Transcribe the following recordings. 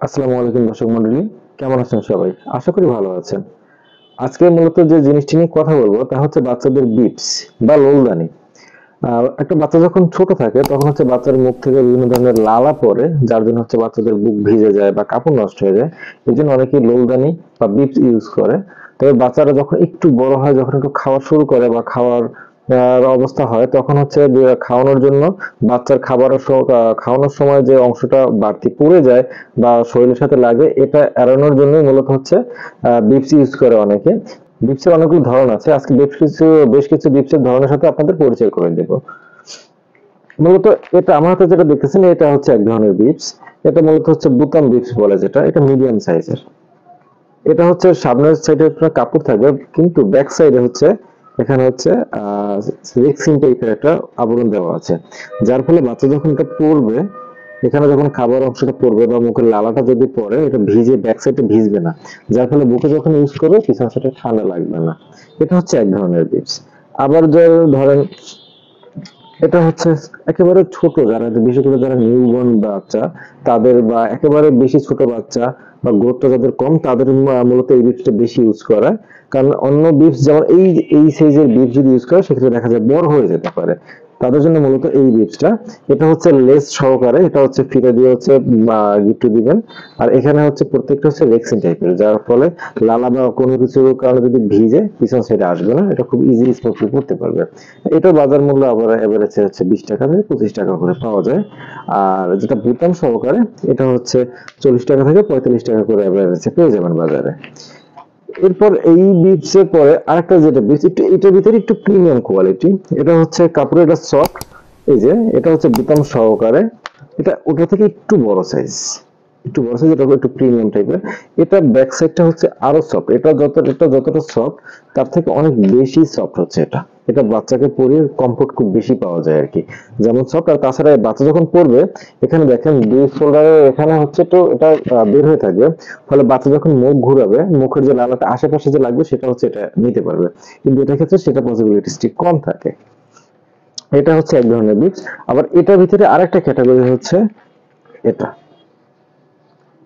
আসসালামু আলাইকুম দর্শক মন্ডলী, কেমন আছেন সবাই? আশা করি ভালো আছেন। আজকে মূলত যে জিনিসটি নিয়ে কথা বলবো তা হচ্ছে বাচ্চাদের বিপস বা লোলদানি। একটা বাচ্চা যখন ছোট থাকে তখন হচ্ছে বাচ্চার মুখ থেকে বিভিন্ন ধরনের লালা পড়ে, যার জন্য হচ্ছে বাচ্চাদের বুক ভিজে যায় বা কাপড় নষ্ট হয়ে যায়। এই জন্য অনেকেই লোলদানি বা বিপস ইউজ করে। তবে বাচ্চারা যখন একটু বড় হয়, যখন একটু খাওয়া শুরু করে বা খাওয়ার অবস্থা হয়, তখন হচ্ছে খাওয়ানোর জন্য বাচ্চার খাওয়ানোর সময় যে অংশটা বাড়তি পড়ে যায় বা শরীরের সাথে লাগে, এটা এড়ানোর জন্যই মূলত হচ্ছে বিপস ইউজ করে অনেকে। বিপসের অনেকগুলো ধরন আছে, আজকে বেশ কিছু বিপসের ধরনের সাথে আপনাদের পরিচয় করে দেব। মূলত এটা আমার হাতে যেটা দেখতেছেন, এটা হচ্ছে এক ধরনের বিপস। এটা মূলত হচ্ছে বুতাম বিপস বলে, যেটা এটা মিডিয়াম সাইজের। এটা হচ্ছে সামনের সাইডে আপনার কাপড় থাকবে, কিন্তু ব্যাক সাইডে হচ্ছে এখানে হচ্ছে রেক্সিন টাইপের একটা আবরণ দেওয়া আছে, যার ফলে বাচ্চা যখন এটা পরবে, এখানে যখন খাবার অংশটা পড়বে বা মুখের লালাটা যদি পড়ে, এটা ভিজে ব্যাক সাইডে ভিজবে না, যার ফলে বুকে যখন ইউজ করবে পিছন সাইডে ঠান্ডা লাগবে না। এটা হচ্ছে এক ধরনের বিপস। আবার যে ধরেন, এটা হচ্ছে একেবারে ছোট, যারা বিশেষ করে যারা নিউবর্ন বাচ্চা, তাদের বা একেবারে বেশি ছোট বাচ্চা বা গ্রোথটা যাদের কম, তাদের মূলত এই বিপসটা বেশি ইউজ করা। কারণ অন্য বিপস যেমন এই সাইজের বিপস যদি ইউজ করে, সেক্ষেত্রে দেখা যায় বড় হয়ে যেতে পারে। তাদের জন্য মূলত এই বিপসটা। এটা হচ্ছে লেস সহকারে, এটা হচ্ছে ফিতা দিয়ে হচ্ছে গিট্টু দিবেন। আর এখানে হচ্ছে প্রত্যেকটা হচ্ছে রেক্সিন টাইপের, যার ফলে লালা বা কোনো কিছুর কারণে যদি ভিজে পিছন সাইডে আসবে না, এটা খুব ইজি স্মুথলি করতে পারবে। এটার বাজার মূল্য আবার এভারেজ হচ্ছে 20 টাকা থেকে 25 টাকা করে পাওয়া যায়। আর যেটা বুতাম সহকারে, এটা হচ্ছে 40 টাকা থেকে 45 টাকা করে এভারেজে পেয়ে যাবেন বাজারে। এরপর এই বিটস এর পরে আরেকটা যেটা বিটস, একটু এটার ভিতরে একটু প্রিমিয়াম কোয়ালিটি। এটা হচ্ছে কাপড়ের, এটা সফট। এই যে এটা হচ্ছে বুতাম সহকারে, এটা ওটা থেকে একটু বড় সাইজ, এটা একটু প্রিমিয়াম টাইপের। এটা ব্যাক সাইডটা হচ্ছে আরো সফট, এটা যতটা সফট, তার থেকে অনেক বেশি সফট হচ্ছে এটা। এটা বাচ্চাকে পরিয়ে কমফোর্ট খুব বেশি পাওয়া যায় আর কি, যেমন সফট। আর তাছাড়া বাচ্চা যখন পড়বে, এখানে দেখেন দুই ফোল্ডারে এখানে হচ্ছে তো এটা বের হয়ে থাকবে, ফলে বাচ্চা যখন মুখ ঘুরাবে, মুখের যে লালাটা আশেপাশে যে লাগবে, সেটা হচ্ছে এটা নিতে পারবে। কিন্তু এটার ক্ষেত্রে সেটা পসিবিলিটি কম থাকে। এটা হচ্ছে এক ধরনের বিপস। আবার এটার ভিতরে আরেকটা ক্যাটাগরি হচ্ছে এটা।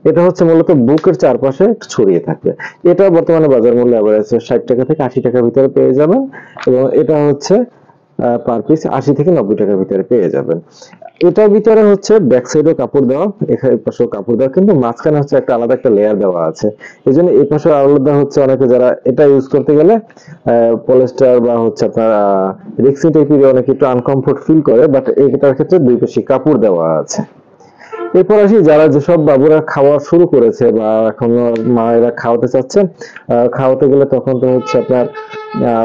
এটা হচ্ছে মূলত বুকের চারপাশে ছড়িয়ে থাকবে। এটা বর্তমানে বাজার মূল্য এভারেজ 60 টাকা থেকে 80 টাকার ভিতরে পেয়ে যাবেন। এবং এটা হচ্ছে পার পিস 80 থেকে 90 টাকার ভিতরে পেয়ে যাবেন। এটার ভিতরে হচ্ছে ব্যাক সাইডেও কাপড় দেওয়া, এখানে পাশেও কাপড় দেওয়া, কিন্তু মাঝখানে হচ্ছে একটা আলাদা একটা লেয়ার দেওয়া আছে। এই জন্য এই পাশে আলাদা হচ্ছে, অনেকে যারা এটা ইউজ করতে গেলে পলিস্টার বা হচ্ছে আপনার রেক্সি টাইপের অনেকে একটু আনকমফোর্ট ফিল করে, বাট এটার ক্ষেত্রে দুই পাশে কাপড় দেওয়া আছে। এরপর আসি, যারা যেসব বাবুরা খাওয়া শুরু করেছে বা এখনো মায়েরা খাওয়াতে চাচ্ছেন, খাওয়াতে গেলে তখন তো হচ্ছে আপনার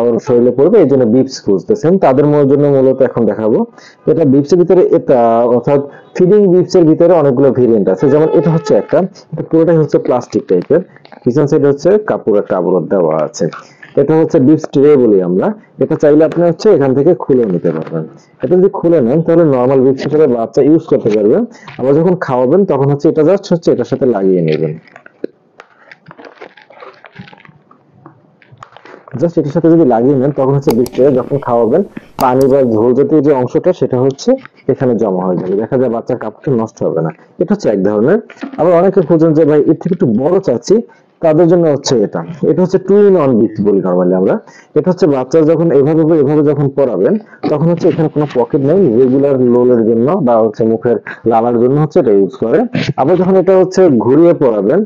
ওর শরীরে পড়বে, এই জন্য বিপস খুঁজতেছেন, তাদের জন্য মূলত এখন দেখাবো। এটা বিপসের ভিতরে, এটা অর্থাৎ ফিডিং বিপসের ভিতরে অনেকগুলো ভেরিয়েন্ট আছে। যেমন এটা হচ্ছে একটা, এটা পুরোটাই হচ্ছে প্লাস্টিক টাইপের, পিছন সাইড হচ্ছে কাপড় একটা আবরণ দেওয়া আছে। এটা হচ্ছে বিপস ট্রে বলি আমরা। এটা চাইলে আপনি হচ্ছে এখান থেকে খুলে নিতে পারবেন। এটা যদি খুলে নেন, তাহলে নর্মাল বিপস হিসেবে বাচ্চা ইউজ করতে পারবে। আবার যখন খাওয়াবেন তখন হচ্ছে এটা জাস্ট হচ্ছে এটার সাথে লাগিয়ে নেবেন। জাস্ট এটার সাথে যদি লাগিয়ে নেন, তখন হচ্ছে বিক্রিয়া যখন খাওয়াবেন, পানি বা ঝোল জাতীয় যে অংশটা, সেটা হচ্ছে এখানে জমা হয়ে যাবে, দেখা যায় বাচ্চার কাপড়টা নষ্ট হবে না। এটা হচ্ছে এক ধরনের। আবার অনেকে খোঁজেন যে ভাই এর থেকে একটু বড় চাচ্ছি, তাদের জন্য হচ্ছে এটা। এটা হচ্ছে টু ইন ওয়ান বিট বলি নরমালি আমরা। এটা হচ্ছে বাচ্চা যখন এভাবে যখন পরাবেন, তখন হচ্ছে এখানে কোনো পকেট নেই, রেগুলার লোলের জন্য বা হচ্ছে মুখের লালার জন্য হচ্ছে এটা ইউজ করে। আবার যখন এটা হচ্ছে ঘুরিয়ে পরাবেন,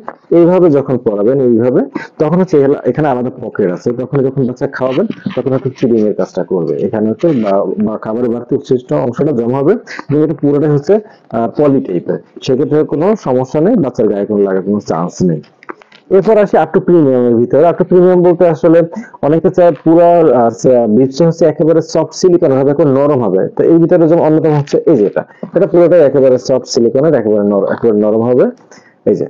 যখন পরাবেন এইভাবে, তখন হচ্ছে এখানে আলাদা পকেট আছে, তখন যখন বাচ্চা খাওয়াবেন, তখন হচ্ছে চিডিং এর কাজটা করবে। এখানে হচ্ছে বা খাবারের বাড়তি উচ্ছিষ্ট অংশটা জমা হবে, এবং এটা পুরোটাই হচ্ছে পলি টাইপের। সেক্ষেত্রে কোনো সমস্যা নেই, বাচ্চার গায়ে কোনো লাগার কোনো চান্স নেই। এরপর আসি আটটু প্রিমিয়ামের ভিতরে। আটটু প্রিমিয়াম বলতে আসলে অনেকে চায় পুরো বীজটা হচ্ছে একেবারে সফট সিলিকন হবে, এখন নরম হবে। তো এই ভিতরে যেমন অন্যতম হচ্ছে এই যে এটা পুরোটাই একেবারে সফট সিলিকনের, একেবারে নরম হবে। এই যে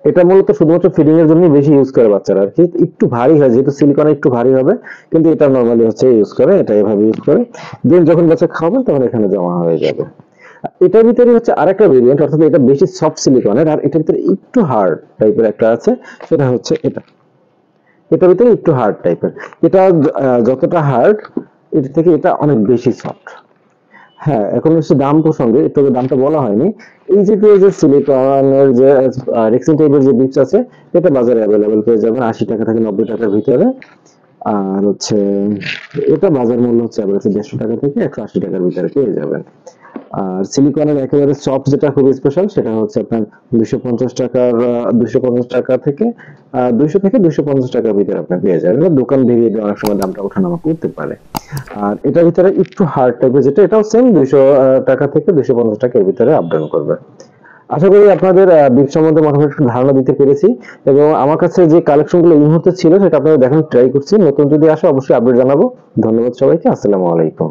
এটা মূলত শুধুমাত্র ফিডিং এর জন্য বেশি ইউজ করে বাচ্চারা আর কি। একটু ভারী হয়, যেহেতু সিলিকন একটু ভারী হবে, কিন্তু এটা নরমালি হচ্ছে ইউজ করে, এটা এভাবে ইউজ করে। দেন যখন বাচ্চা খাওয়াবেন, তখন এখানে জমা হয়ে যাবে। এটার ভিতরে হচ্ছে আরেকটা ভেরিয়েন্ট, অর্থাৎ এটা বেশি সফট সিলিকনের, আর এটার ভিতরে একটু হার্ড টাইপের একটা আছে, সেটা হচ্ছে এটা। এটার ভিতরে একটু হার্ড টাইপের। এটা যতটা হার্ড, এর থেকে এটা অনেক বেশি সফট। হ্যাঁ, এখন হচ্ছে দাম প্রসঙ্গে একটু আগে দামটা বলা হয়নি। এই যে সিলিকনের যে রেক্সিন টাইপের যে বিপস আছে, এটা বাজারে অ্যাভেলেবেল পেয়ে যাবেন ৮০ টাকা থেকে ৯০ টাকার ভিতরে। আর হচ্ছে এটা বাজার মূল্য হচ্ছে এভারেজ ১৫০ টাকা থেকে ১৮০ টাকার ভিতরে পেয়ে যাবেন। আর সিলিকনের একেবারে সফট যেটা খুব স্পেশাল সেটা হচ্ছে আপনার ২৫০ টাকা থেকে ২০০ থেকে ২৫০ টাকার ভিতরে আপনি পেয়ে যাবেন। এবার দোকান ভেরিয়ে অনেক সময় দামটা ওঠানামা করতে পারে। আর এটার ভিতরে একটু হার্ড টাইপের যেটা, এটাও সেম ২০০ টাকা থেকে ২৫০ টাকার ভিতরে আপ ডাউন করবে। আশা করি আপনাদের বিপ সম্বন্ধে মোটামুটি একটু ধারণা দিতে পেরেছি, এবং আমার কাছে যে কালেকশন গুলো এই মুহূর্তে ছিল সেটা আপনাদের দেখানোর ট্রাই করছি। নতুন যদি আসে অবশ্যই আপডেট জানাবো। ধন্যবাদ সবাইকে। আসসালামু আলাইকুম।